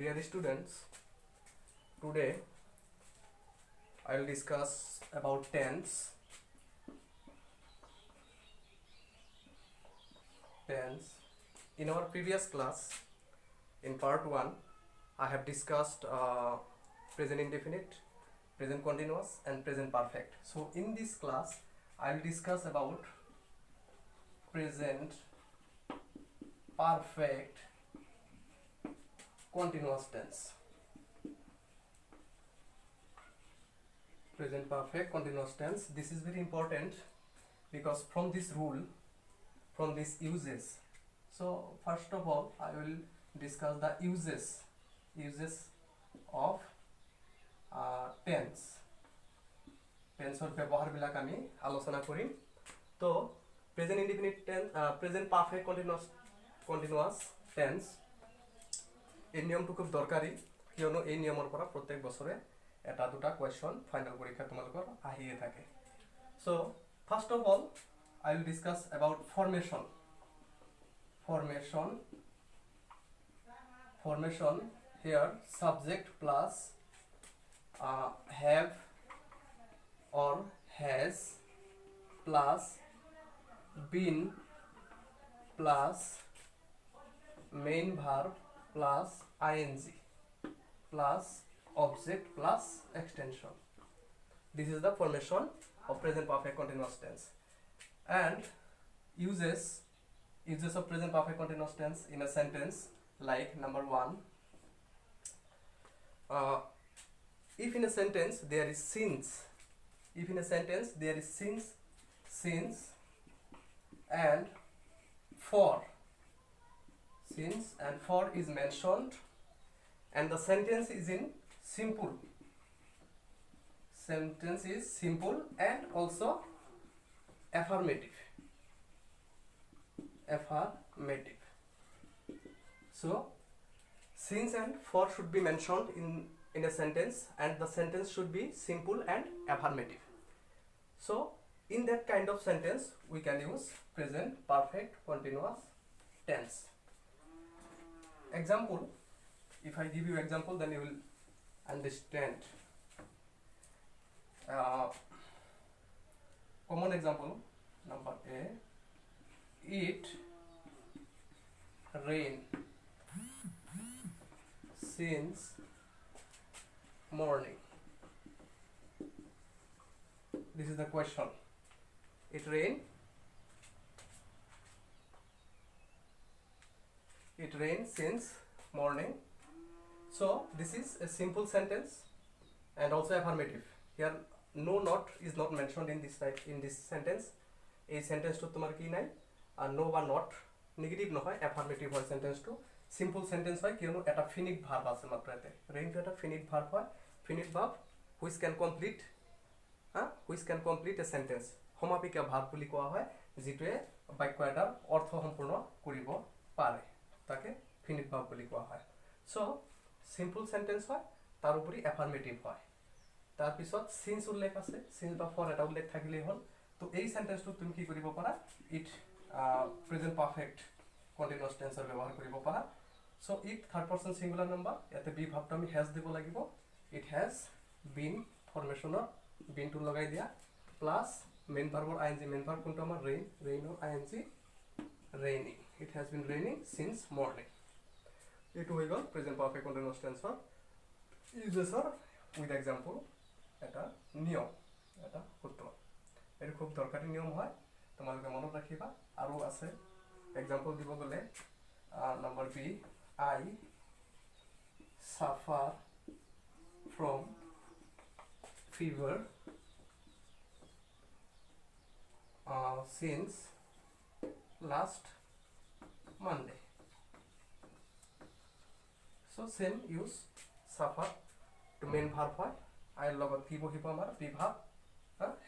Dear students, today I will discuss about tense. In our previous class, in part 1, I have discussed present indefinite, present continuous and present perfect. So in this class, I will discuss about present perfect continuous tense. Present perfect continuous tense. This is very important because from this rule, from these uses. So first of all, I will discuss the uses of tense. টেন্সৰ ব্যৱহাৰবিলাক আমি আলোচনা কৰিম। তো present indefinite tense, present perfect continuous tense, এই নিয়মটো খুব দৰকাৰী, কিয়নো এই নিয়মৰ পৰা প্ৰত্যেক বছৰে এটা দুটা কোৱেশ্চন ফাইনাল পৰীক্ষা তোমালোকৰ আহিয়ে থাকে। So first of all I will discuss about formation. Formation here, subject plus have or has plus been plus main verb plus ing plus object plus extension. This is the formation of present perfect continuous tense. And uses of present perfect continuous tense in a sentence, like number 1, if in a sentence there is since, and for, is mentioned and the sentence is in simple, and also affirmative. So since and for should be mentioned in a sentence, and the sentence should be simple and affirmative. So in that kind of sentence we can use present perfect continuous tense. Example, if I give you example, then you will understand. Common example number A, it rain since morning. This is the question. It rain since morning. So this is a simple sentence and also affirmative. Here no not is not mentioned in this sentence. এই সেন্টেন্সটো তোমার কি নাই, আর নো বা not negative নহয়, affirmative হয় সেন্টেন্সটো, simple sentence হয়, কিয়নো এটা ফিনিট ভার্ব আছে মাত্র এতে। রেইনটো এটা ফিনিট ভার্ব হয়, finite verb which can complete a sentence. সমাপিকা ভার্ব বুলি কোৱা হয়, যিটোৱে বাক্য এটাৰ অৰ্থ সম্পূৰ্ণ কৰিব পাৰে, তাকে ফিনিট ভাৰ্ব বুলি কোৱা হয়। সো সিম্পল সেন্টেন্স হয়, তাৰ উপৰি এফাৰ্মেটিভ হয়। তাৰপিছত সিন্স উল্লেখ আছে, সিন্স বা ফৰ এটা উল্লেখ থাকিলেই হ'ল। তো এই সেন্টেন্সটো তুমি কি কৰিব পাৰা, ইট প্ৰেজেন্ট পাৰফেক্ট কন্টিনিউয়াস টেন্সৰ ব্যৱহাৰ কৰিব পাৰা। So it third person singular number, ইয়াতে বি ভাবটো আমি হ্যাজ দিব লাগিব। ইট হ্যাজ বিন, ফৰমেশনৰ বিনটো লগাই দিয়া, প্লাস মেইন ভাৰ্বৰ আইএনজি, মেইন ভাৰ্ব কোনটো আমাৰ ৰেইনৰ I N G raining. It has been raining since morning. এইটো হৈ গ'ল প্ৰেজেন্ট পাৰফেক্ট কন্টিনিউয়াস টেন্সৰ ইউজেছৰ উইথ এক্সাম্পল, এটা নিয়ম, এটা সূত্ৰ। এইটো খুব দৰকাৰী নিয়ম হয়, তোমালোকে মনত ৰাখিবা। আৰু আছে এক্সাম্পল দিব গ'লে number B, I suffer from fever since last Monday. So same use, suffer টু মেইন ভাৰ্ব হয়, আইৰ লগত কি বহিব আমাৰ বি ভাৰ্ব,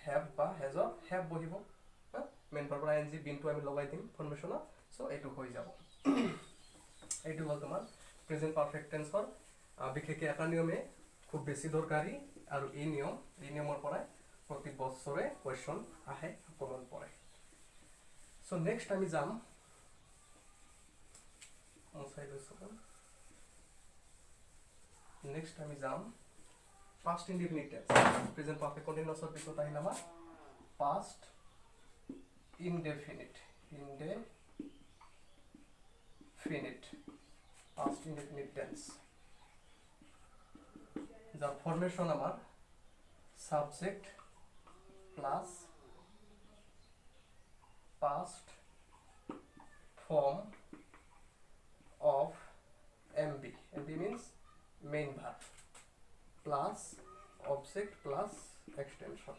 হ্যাভ বা হেজৰ হ্যাভ বহিব, মেইন ভাৰ্বৰ আইএনজি বিনটো আমি লগাই দিম ফৰ্মেশ্যনত। সো এইটো হৈ যাব। এইটো হ'ল তোমাৰ প্ৰেজেন্ট পাৰফেক্ট টেন্সৰ বিশেষকৈ এটা নিয়মে খুব বেছি দৰকাৰী, আৰু এই নিয়মৰ পৰাই প্ৰতি বছৰে কুৱেশ্যন আহে, কমন পৰে। সো নেক্সট আমি যাম নেক্সট আমি যাম past indefinite tense present perfect continuous or পিছত আহিল আমাৰ past indefinite past indefinite tense যার ফরমেশন আমার subject plus past form of MB means main verb plus object plus extension.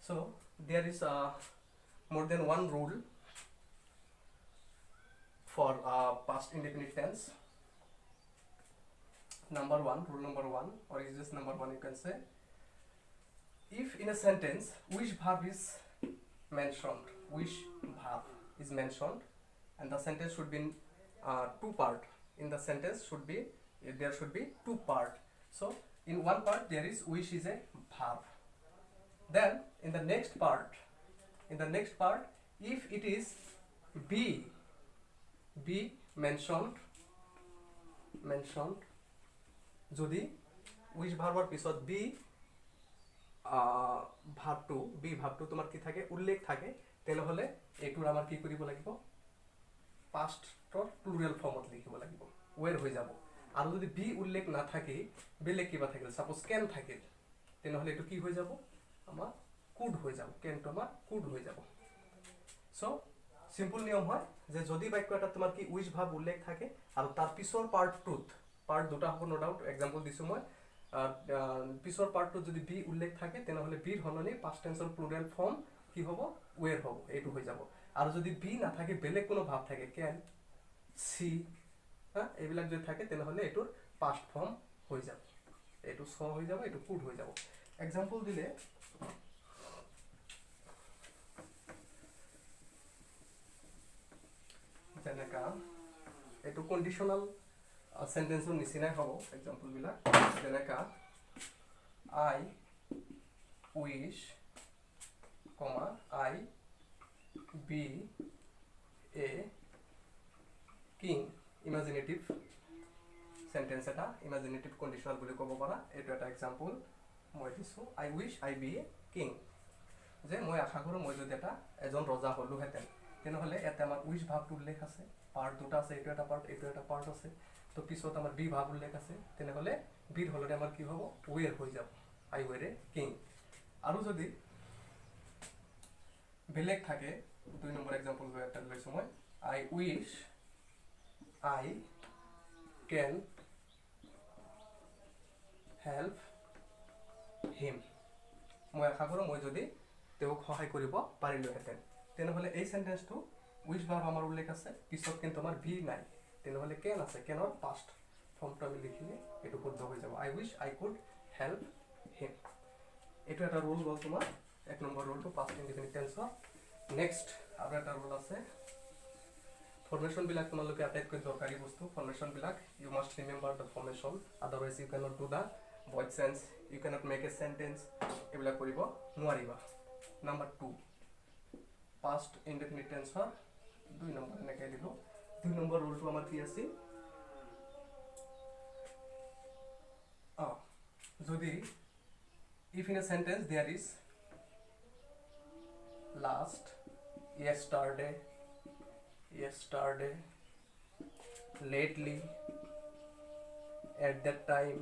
So there is more than one rule for past indefinite tense. Rule number one, or is this number one, you can say, if in a sentence which verb is mentioned, and the sentence should be in two part. In the sentence there should be two part. So in one part there is which is a verb. Then in the next part, if it is be mentioned যদি which verb পিছত be ভাবটো তোমাৰ কি থাকে উল্লেখ থাকে তেনেহলে এইটোৰ আমাৰ কি কৰিব লাগিব পাষ্টৰ প্লুৰেল ফৰ্মত লিখিব লাগিব ওয়েৰ হৈ যাব আৰু যদি বি উল্লেখ না থাকে বেলেগ কিবা থাকিল সাপোজ কেন থাকিল তেনেহলে এইটো কি হৈ যাব আমাৰ কুড হৈ যাব কেনটো আমাৰ কুড হৈ যাব সো সিম্পল নিয়ম হয় যে যদি বাক্য এটা তোমাৰ কি উইচ ভাব উল্লেখ থাকে আৰু তাৰ পিছৰ পাৰ্ট দুটা হ'ব নো ডাউট এক্সাম্পল দিছো মই পিছৰ পাৰ্টটো যদি বি উল্লেখ থাকে তেনেহলে বিৰ হলনি পাষ্ট টেন্সৰ প্লুৰেল ফৰ্ম কি হ'ব ওয়েৰ হ'ব এইটো হৈ যাব আৰু যদি বি না থাকে বেলেগ কোনো ভাব থাকে ক্যান সি এইবিলাক যদি থাকে তেনেহলে এইটোৰ পাষ্ট ফৰ্ম হৈ যাব এইটো স হৈ যাব এইটো কুড হৈ যাব এক্সাম্পল দিলে যেনেকা এইটো কন্ডিশনাল সেন্টেন্সৰ নিচিনাই হ'ব এক্সাম্পল বিলাক যেনেকা I wish, I be a king. Imaginative sentence এটা imaginative conditional বুলি ক'ব পাৰা এইটো এটা এক্সাম্পল মই দিছো I wish I be a king যে মই আশা কৰো মই যদি এটা এজন ৰজা হলো হেতেন তেনেহলে এটা আমাৰ উইশ ভাবটো উল্লেখ আছে পাৰ্ট দুটা আছে এইটো এটা পাৰ্ট আছে তো পিছত আমাৰ বি ভাব উল্লেখ আছে তেনেহলে বিৰ হলতে আমাৰ কি হ'ব ওয়েৰ হৈ যাব I were a king আৰু যদি বেলেগ থাকে দুই নম্বৰ এক্সাম্পল এটা লৈছো মই I wish I can help him মই আশা কৰো মই যদি তেওঁক সহায় কৰিব পাৰিলো হেতেন তেনেহলে এই সেন্টেন্সটো উইচ ভাব আমাৰ উল্লেখ আছে পিছত কিন্তু আমাৰ বি নাই তেনেহলে কেন আছে কেনৰ পাষ্ট ফৰ্মটো আমি লিখিলে এটো শুদ্ধ হৈ যাব I wish I could help him এটো এটা রুল গল তোমার এক নম্বৰ ৰুলটো পাস্ট ইনডিফিনিট টেন্সৰ নেক্সট আৰু এটা ৰুল আছে ফৰ্মেশন বিলাক তোমালোকে আটাইতকৈ দৰকাৰী বস্তু ফৰ্মেশন বিলাক you must remember the formation otherwise you cannot do the void sense you cannot make a sentence এবিলাক কৰিব নোৱাৰিবা নাম্বাৰ 2 পাস্ট ইনডিফিনিট টেন্সৰ 2 নম্বৰ এনেকৈ দিলো 2 নম্বৰ ৰুলটো আমাৰ কি আছে যদি if in a sentence there is last yesterday lately at that time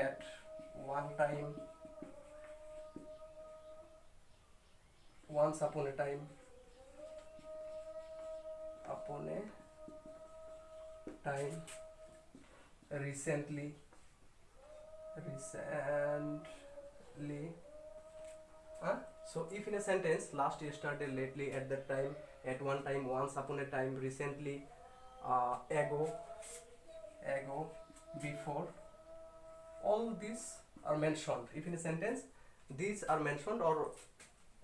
at one time once upon a time recently so if in a sentence last yesterday lately at that time at one time once upon a time recently ago before all these are mentioned if in a sentence these are mentioned or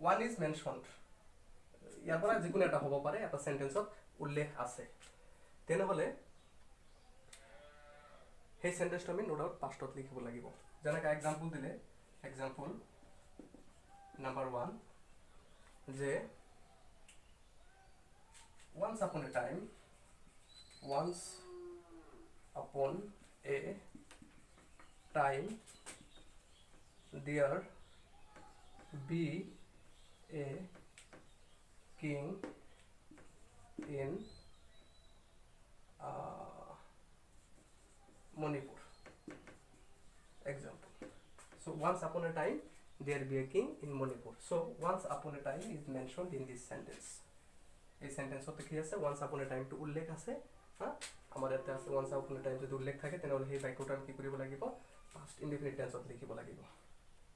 one is mentioned ইয়াৰ পৰা যিকোনো এটা হ'ব পাৰে এটা সেন্টেন্সত উল্লেখ আছে তেনেহলে সেই সেন্টেন্সটো আমি নো ডাউট পাষ্টত লিখিব লাগিব যেনেকা এক্সাম্পল দিলে এক্সাম্পল নাম্বাৰ 1 যে once upon a time there be a king in Manipur. Example. So once upon a time there be a king in Manipur. So once upon a time is mentioned in this sentence. এই সেন্টেন্সতে কি আছে once upon a time to উল্লেখ আছে হ্যাঁ আমাৰ ইয়াতে আছে once upon a time যদি উল্লেখ থাকে তেনেহলে সেই বাক্যটো আমি কি কৰিব লাগিব past indefinite tense লিখিব লাগিব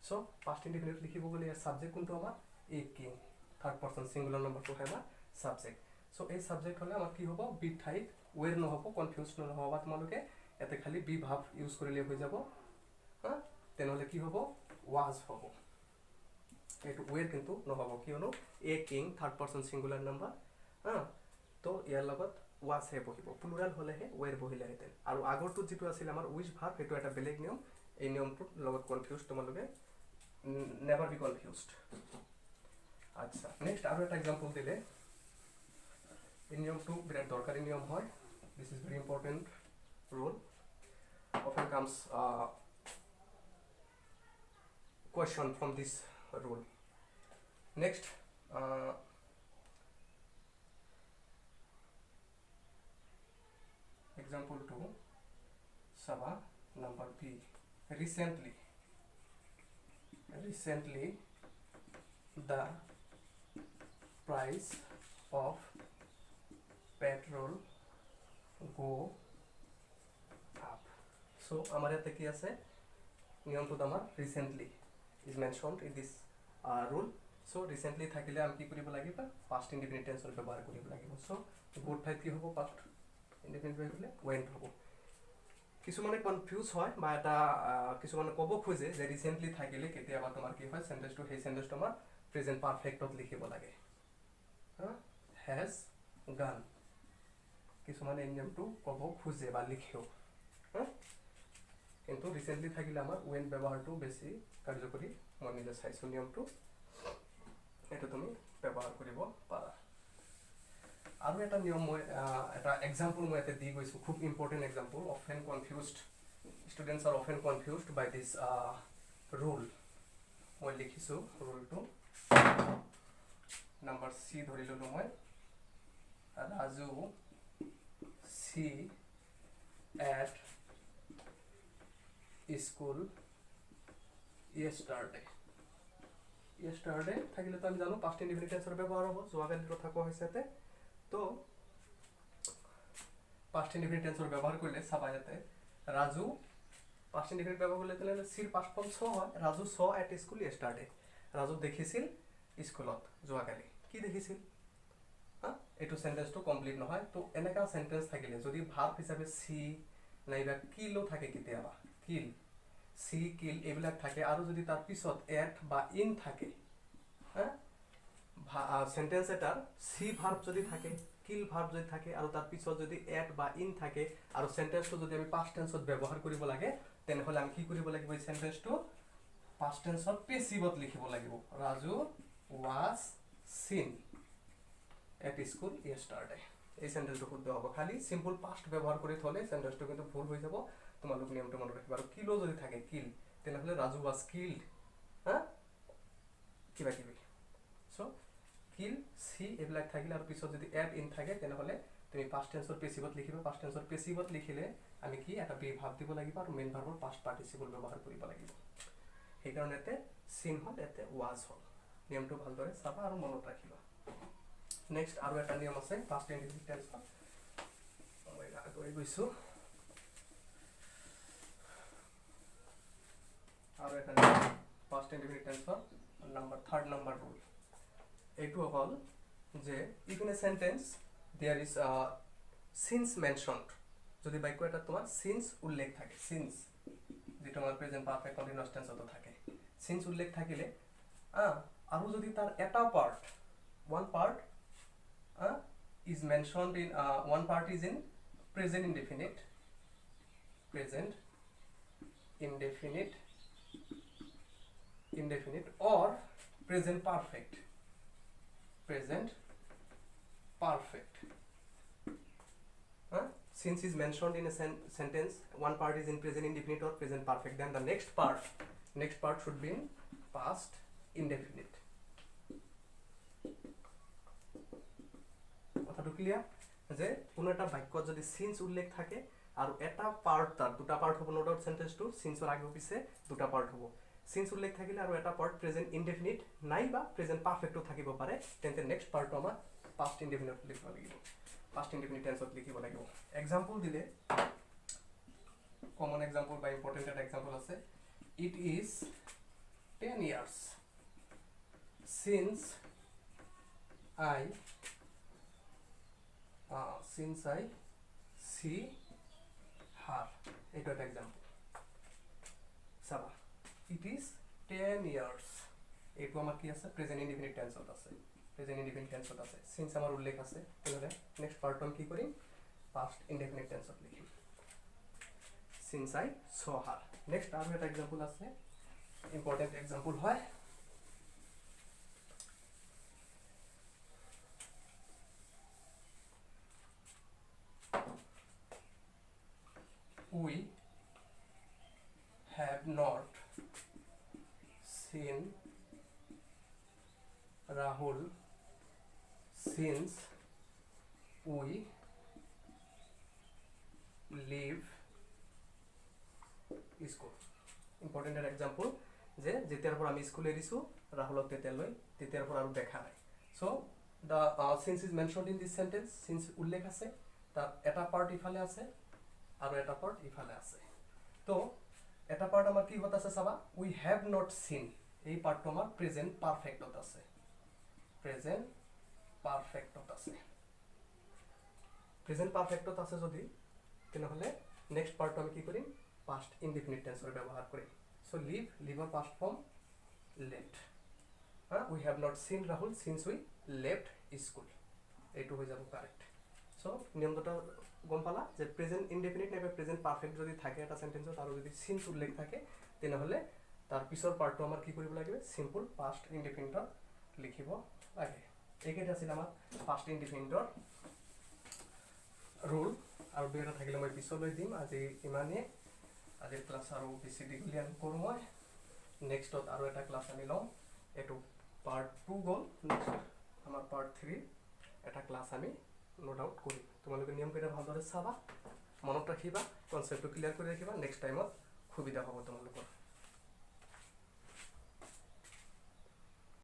সো past indefinite লিখিব গলে সাবজেক্ট কোনটো আমাৰ a king third person singular number টো হয় আমাৰ সাবজেক্ট সো এই সাবজেক্ট হলে আমাৰ কি হ'ব বি ঠাইত ওয়েৰ নহব কনফিউজ নহবা তোমালোকে এতে খালি বি ভাব ইউজ কৰিলে হৈ যাব হ্যাঁ তেনেহলে কি হ'ব was হ'ব এটো ওয়েৰ কিন্তু নহব কিয়নো a king third person singular number তো ইয়াৰ লগত was হে বহিব প্লুৰাল হলেহে ওয়েৰ বহিলে হেতেন আৰু আগৰটো যেটো আছিল আমাৰ উইচ ভাৰ্ব হেটো এটা বেলেগ নিয়ম এই নিয়মটোৰ লগত কনফিউজ তোমালোকে নেভাৰ বি কনফিউজড আচ্ছা নেক্সট আৰু এটা एग्जांपल দিলে এই নিয়মটো বিৰাট দৰকাৰী নিয়ম হয় this is very important rule often comes question from this rule next example 2 Sabha number B recently the price of petrol go up so amar yate ki ase niyam to amar recently is mentioned in this rule so recently thakile am ki koribo lagiba past indefinite tense or ব্যবহার করিব লাগিব so good ঠাইত কি হ'ব past indefinite verb হলে went হ'ব কিছুমানে confuse হয় বা এটা কিছুমানে কব খোজে যে রিসেন্টলি থাকিলে কেতিয়াবা তোমাৰ কি হয় সেন্টেন্সটো সেই সেন্টেন্সটো আমাৰ প্ৰেজেন্ট পারফেক্টত লিখিব লাগে has gone কিছুমানে এই নিয়মটো কব খোজে বা লিখেও কিন্তু রিসেন্টলি থাকিলে আমাৰ when ব্যৱহাৰটো বেছি কাৰ্যকৰী মই নিজে চাইছো নিয়মটো এটা তুমি ব্যৱহাৰ কৰিব পাৰা আৰু এটা নিয়ম মই এটা एग्जांपल মই এতে দি গৈছো খুব important example often confused students are often confused by this rule মই লিখিছো ৰুলটো নম্বৰ সি ধৰি ললো মই ৰাজু সি at school yesterday থাকিলে তো আমি জানো past indefinite tense ব্যবহার হ'ব যোৱাকালিৰ কথা কোৱা হৈছে তে তো past indefinite tense ব্যবহাৰ কৰিলে চাবা যাতে ৰাজু past indefinite ব্যবহাৰ কৰিলে তেলে সিৰ past form ছ হয় ৰাজু ছ at school yesterday ৰাজু দেখিছিল স্কুলত যোৱাকালি কি দেখিছিল এটো সেন্টেন্সটো কমপ্লিট নহয় তো এনেকা সেন্টেন্স থাকিলে যদি ভার্ব হিচাপে সি নাইবা কিলো থাকে কেতিয়াবা কিল সি কিল এবিলাক থাকে আৰু যদি তাৰ পিছত এট বা ইন থাকে সেন্টেন্স এটাৰ সি ভাৰ্ব যদি থাকে কিল ভাৰ্ব যদি থাকে আৰু তাৰ পিছত যদি এট বা ইন থাকে আৰু সেন্টেন্সটো যদি আমি পাস্ট টেন্সত ব্যৱহাৰ কৰিব লাগে তেনেহলে আমি কি কৰিব লাগিব এই সেন্টেন্সটো পাস্ট টেন্সত পেসিভত লিখিব লাগিব Raju was seen at school yesterday এই সেন্টেন্সটো শুদ্ধ হ'ব খালি সিম্পল পাস্ট ব্যৱহাৰ কৰি থলে সেন্টেন্সটো কিন্তু ভুল হৈ যাব তোমালোক নিয়মটো মনত ৰাখিবা আৰু কিলো যদি থাকে কিল তেনেহলে ৰাজু was killed কিবা কিবি সো কিল সি এবিলাক থাকিলে আৰু পিছত যদি এড ইন থাকে তেনেহলে তুমি পাস্ট টেন্সৰ পেসিভত লিখিবা পাস্ট টেন্সৰ পেসিভত লিখিলে আমি কি এটা বি ভাব দিব লাগিব আৰু মেইন ভাৰ্বৰ পাস্ট পাৰ্টিসিপল ব্যৱহাৰ কৰিব লাগিব সেই কাৰণেতে সিন হল এতে was হল নিয়মটো ভালদৰে চাবা আৰু মনত ৰাখিবা নেক্সট আৰু এটা নিয়ম আছে পাস্ট ইনডিফিনিট টেন্সৰ মই আগলৈ গৈছো আৰু এটা নিয়ম পাস্ট ইনডিফিনিট টেন্সৰ থাৰ্ড নাম্বাৰ ৰুল এইটো হল যে if in a sentence there is since mentioned যদি বাক্য এটা তোমার সিন্স উল্লেখ থাকে সিন্স যেটা আমার প্রেজেন্ট পারফেক্ট কন্টিনিউয়াস টেন্সত থাকে সিন্স উল্লেখ থাকিলে আৰু যদি তার এটা part one part is mentioned in one part is in present indefinite or present perfect perfect. Since is mentioned in a sentence, one part is in present indefinite or present perfect, then the next part should be in past indefinite. কথাটো clear যে কোনো একটা বাক্যত যদি since উল্লেখ থাকে আর এটা part তার দুটা পার্ট হ'ব নো ডাউট সেন্টেন্সটো সিন্সৰ আগে পিছে দুটা পাৰ্ট হ'ব সিন্স উল্লেখ থাকিলে আৰু এটা পাৰ্ট প্ৰেজেন্ট ইনডেফিনিট নাই বা প্ৰেজেন্ট পাৰফেক্টও থাকিব পাৰে তেন্তে নেক্সট পাৰ্টটো আমাৰ পাস্ট ইনডেফিনিট লিখিব লাগিব পাস্ট ইনডেফিনিট টেন্সত লিখিব লাগিব এক্সাম্পল দিলে কমন এক্সাম্পল বা ইম্পৰ্টেন্ট এটা এক্সাম্পল আছে it is 10 years since I see her. It was an example. Saba. It is 10 years. It was a present indefinite tense. Present indefinite tense. Since our ullekh ase, next part on ki kori past indefinite tense. Since I saw her. Next our example ase. Important example hoy. We have not seen Rahul since we leave school. Important example যে যেতিয়াৰ পৰা আমি school এৰিছো ৰাহুলক তেতিয়াৰ পৰা আৰু দেখা নাই so the since is mentioned in this sentence since উল্লেখ আছে তাৰ এটা পাৰ্ট ইফালে আছে আৰু এটা পাৰ্ট ইফালে আছে তো এটা পাৰ্ট আমাৰ কি হত আছে চাবা উই হ্যাভ নট সিন এই পাৰ্টটো আমাৰ প্ৰেজেন্ট পাৰফেক্টত আছে প্ৰেজেন্ট পাৰফেক্টত আছে যদি তেনেহলে নেক্সট পাৰ্টটো আমি কি কৰিম পাস্ট ইনডিফিনিট টেন্সৰ ব্যৱহাৰ কৰিম সো লিভৰ past form left we have not seen Rahul since we left school এইটো হৈ যাব কারেক্ট সো নিয়ম দুটা গম পালা যে প্রেজেন্ট ইনডেফিনিট নাইবা প্রেজেন্ট পারফেক্ট যদি থাকে এটা সেন্টেন্সত আৰু যদি সিন্স উল্লেখ থাকে তেনেহলে তাৰ পিছৰ পাৰ্টটো আমাৰ কি কৰিব লাগিব সিম্পল পাস্ট ইনডেফিনিটত লিখিব লাগে এইকেইটা আছিল আমাৰ পাস্ট ইনডেফিনিটৰ ৰুল আৰু দুটা থাকিলে মই পিছলৈ দিম আজি ইমানে আজিৰ ক্লাছ আৰু বেছি দীঘলীয়া নকৰোঁ মই নেক্সটত আৰু এটা ক্লাছ আমি লম এটো পাৰ্ট 2 গল নেক্সট আমাৰ পাৰ্ট 3 এটা ক্লাছ আমি নো ডাউট কৰিম তোমালোকে নিয়ম কেইটা ভালদৰে চাবা মনত ৰাখিবা কনসেপ্টটো ক্লিয়াৰ কৰি ৰাখিবা নেক্সট টাইমত সুবিধা হ'ব তোমালোকৰ